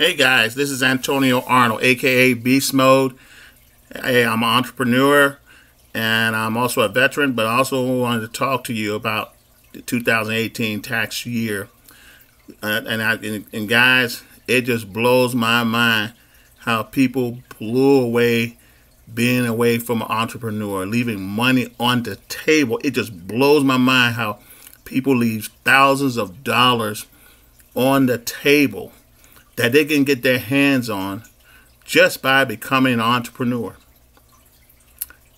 Hey guys, this is Antonio Arnold, aka Beast Mode. Hey, I'm an entrepreneur and I'm also a veteran, but I also wanted to talk to you about the 2018 tax year. And guys, it just blows my mind how people blew away being away from an entrepreneur, leaving money on the table. It just blows my mind how people leave thousands of dollars on the table that they can get their hands on just by becoming an entrepreneur.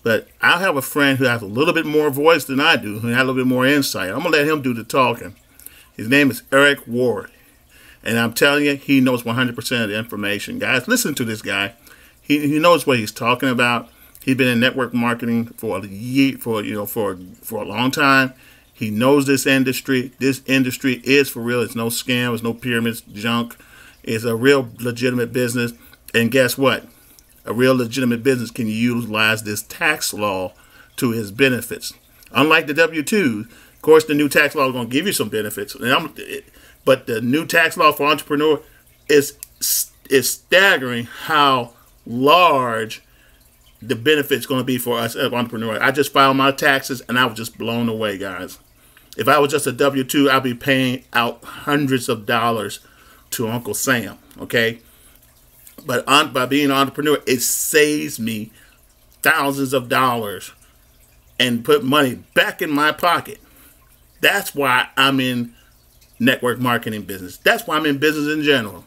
But I have a friend who has a little bit more voice than I do, who has a little bit more insight. I'm going to let him do the talking. His name is Worre. And I'm telling you, he knows 100% of the information. Guys, listen to this guy. He knows what he's talking about. He's been in network marketing for a year, for a long time. He knows this industry. This industry is for real. It's no scam. It's no pyramids, junk. It's a real legitimate business. And guess what? A real legitimate business can utilize this tax law to its benefits. Unlike the W-2, of course, the new tax law is going to give you some benefits. But the new tax law for entrepreneur is staggering how large the benefit's going to be for us as entrepreneurs. I just filed my taxes and I was just blown away, guys. If I was just a W-2, I'd be paying out hundreds of dollars to Uncle Sam, okay? But by being an entrepreneur, it saves me thousands of dollars and put money back in my pocket. That's why I'm in network marketing business. That's why I'm in business in general.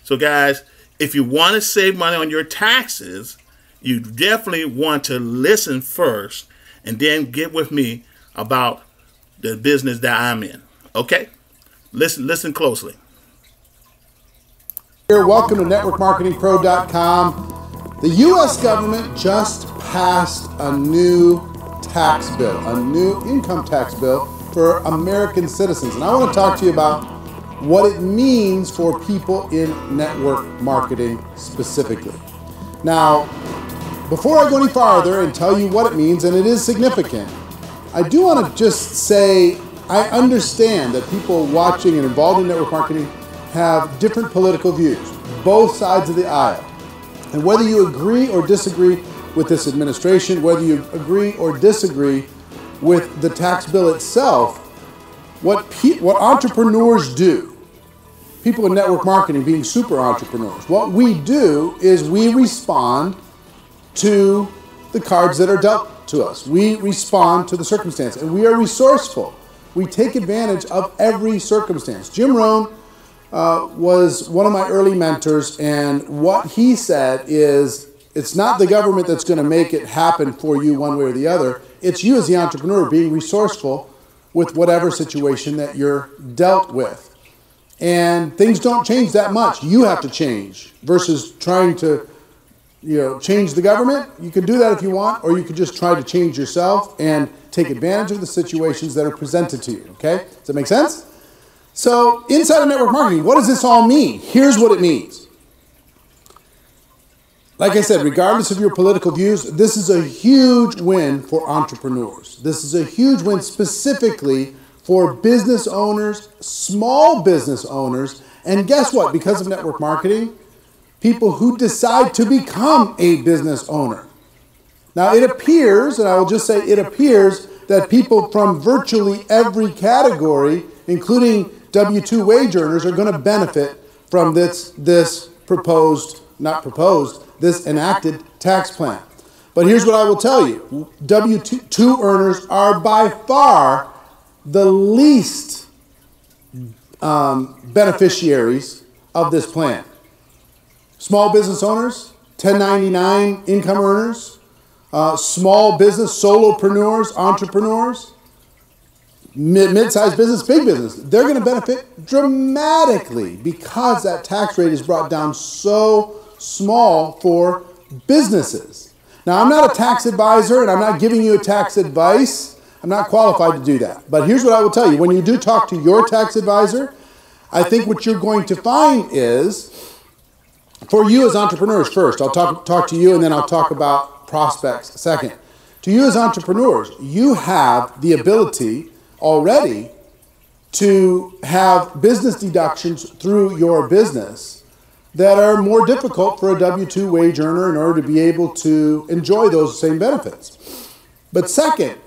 So guys, if you want to save money on your taxes, you definitely want to listen first and then get with me about the business that I'm in. Okay? Listen closely. Welcome to networkmarketingpro.com. The U.S. government just passed a new tax bill, a new income tax bill for American citizens. And I want to talk to you about what it means for people in network marketing specifically. Now, before I go any farther and tell you what it means, and it is significant, I do want to just say I understand that people watching and involved in network marketing have different political views, both sides of the aisle. And whether you agree or disagree with this administration, whether you agree or disagree with the tax bill itself, what entrepreneurs do, people in network marketing being super entrepreneurs, what we do is we respond to the cards that are dealt to us. We respond to the circumstance, and we are resourceful. We take advantage of every circumstance. Jim Rohn was one of my early mentors, and what he said is, it's not the government that's going to make it happen for you one way or the other. It's you as the entrepreneur being resourceful with whatever situation that you're dealt with. And things don't change that much. You have to change versus trying to change the government. You can do that if you want, or you could just try to change yourself and take advantage of the situations that are presented to you. Okay? Does that make sense? So inside of network marketing, what does this all mean? Here's what it means. Like I said, regardless of your political views, this is a huge win for entrepreneurs. This is a huge win specifically for business owners, small business owners, and guess what? Because of network marketing, people who decide to become a business owner. Now it appears, and I will just say it appears, that people from virtually every category, including W-2 wage earners, are going to benefit from this enacted tax plan. But here's what I will tell you. W-2 earners are by far the least beneficiaries of this plan. Small business owners, 1099 income earners, small business, solopreneurs, entrepreneurs, mid-sized business, big business, they're going to benefit dramatically because that tax rate is brought down so small for businesses. Now, I'm not a tax advisor, and I'm not giving you a tax advice. I'm not qualified to do that. But here's what I will tell you. When you do talk to your tax advisor, I think what you're going to find is, for you as entrepreneurs first, I'll talk to you, and then I'll talk about prospects second. To you as entrepreneurs, you have the ability already to have business deductions through your business that are more difficult for a W-2 wage earner in order to be able to enjoy those same benefits. But second,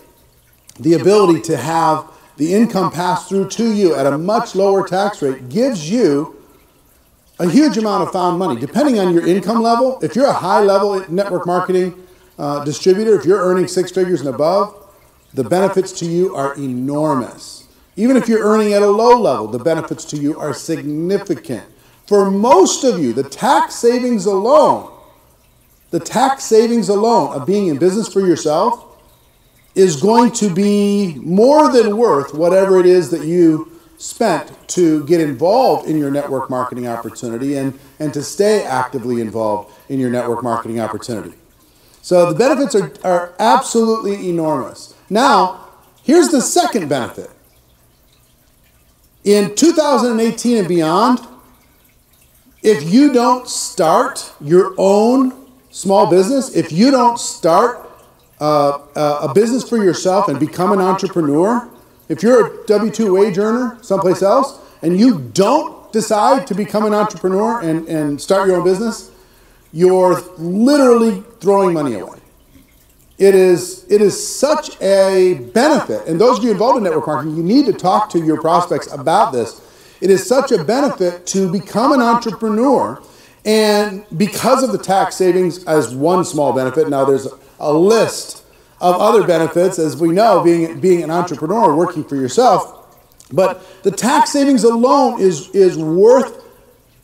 the ability to have the income passed through to you at a much lower tax rate gives you a huge amount of found money. Depending on your income level, if you're a high-level network marketing distributor, if you're earning six figures and above, the benefits to you are enormous. Even if you're earning at a low level, the benefits to you are significant. For most of you, the tax savings alone of being in business for yourself is going to be more than worth whatever it is that you spent to get involved in your network marketing opportunity and to stay actively involved in your network marketing opportunity. So the benefits are absolutely enormous. Now, here's the second benefit. In 2018 and beyond, if you don't start your own small business, if you don't start a business for yourself and become an entrepreneur, if you're a W-2 wage earner someplace else and you don't decide to become an entrepreneur and start your own business, you're literally throwing money away. It is such a benefit, and those of you involved in network marketing, you need to talk to your prospects about this. It is such a benefit to become an entrepreneur, and because of the tax savings as one small benefit, now there's a list of other benefits, as we know, being an entrepreneur, working for yourself, but the tax savings alone is worth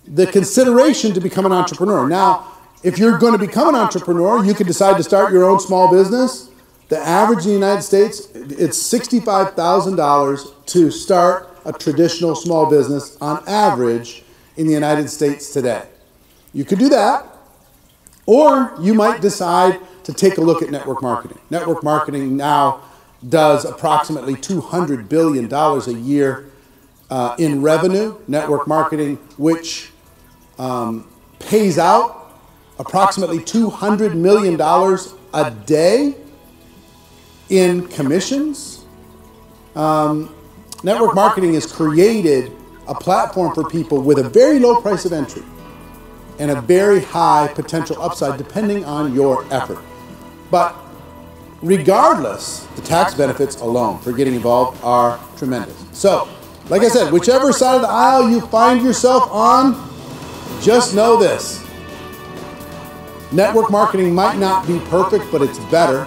the consideration to become an entrepreneur. Now, if you're going to become an entrepreneur, you can decide to start your own small business. The average in the United States, it's $65,000 to start a traditional small business on average in the United States today. You could do that, or you might decide to take a look at network marketing. Network marketing now does approximately $200 billion a year in revenue. Network marketing, which pays out approximately $200 million a day in commissions. Network marketing has created a platform for people with a very low price of entry and a very high potential upside depending on your effort. But regardless, the tax benefits alone for getting involved are tremendous. So, like I said, whichever side of the aisle you find yourself on, just know this. Network marketing might not be perfect, but it's better.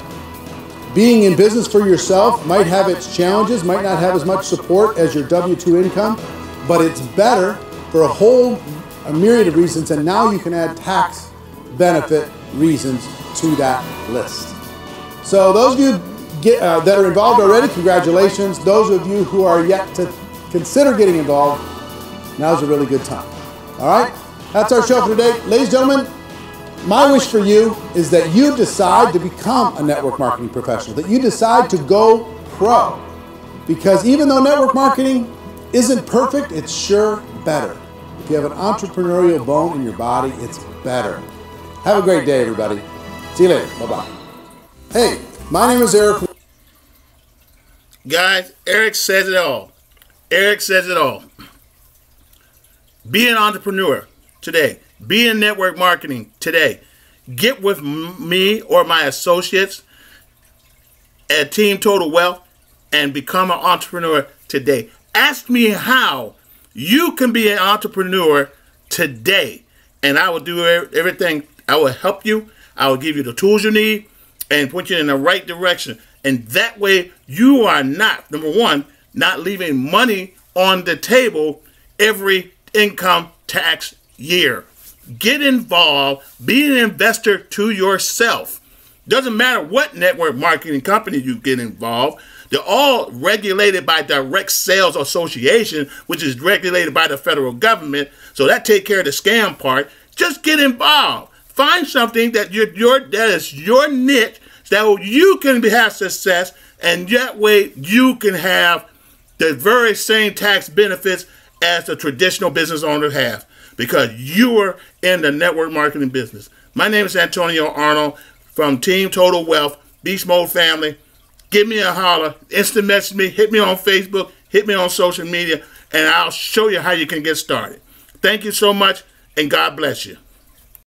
Being in business for yourself might have its challenges, might not have as much support as your W-2 income, but it's better for a myriad of reasons, and now you can add tax benefit reasons to that list. So those of you that are involved already, congratulations. Those of you who are yet to consider getting involved, now's a really good time. All right? That's our show for today. Ladies and gentlemen, my wish for you is that you decide to become a network marketing professional, that you decide to go pro. Because even though network marketing isn't perfect, it's sure better. If you have an entrepreneurial bone in your body, it's better. Have a great day, everybody. See you later. Bye-bye. Hey, my name is Eric. Guys, Eric says it all. Eric says it all. Be an entrepreneur today. Be in network marketing today. Get with me or my associates at Team Total Wealth and become an entrepreneur today. Ask me how you can be an entrepreneur today, and I will do everything. I will help you. I will give you the tools you need and put you in the right direction. And that way you are not, number one, not leaving money on the table every income tax year. Get involved. Be an investor to yourself. Doesn't matter what network marketing company you get involved. They're all regulated by Direct Sales Association, which is regulated by the federal government. So that takes care of the scam part. Just get involved. Find something that is your niche, so you can have success, and that way you can have the very same tax benefits as the traditional business owners have, because you are in the network marketing business. My name is Antonio Arnold from Team Total Wealth, Beast Mode family. Give me a holler, instant message me, hit me on Facebook, hit me on social media, and I'll show you how you can get started. Thank you so much. and God bless you.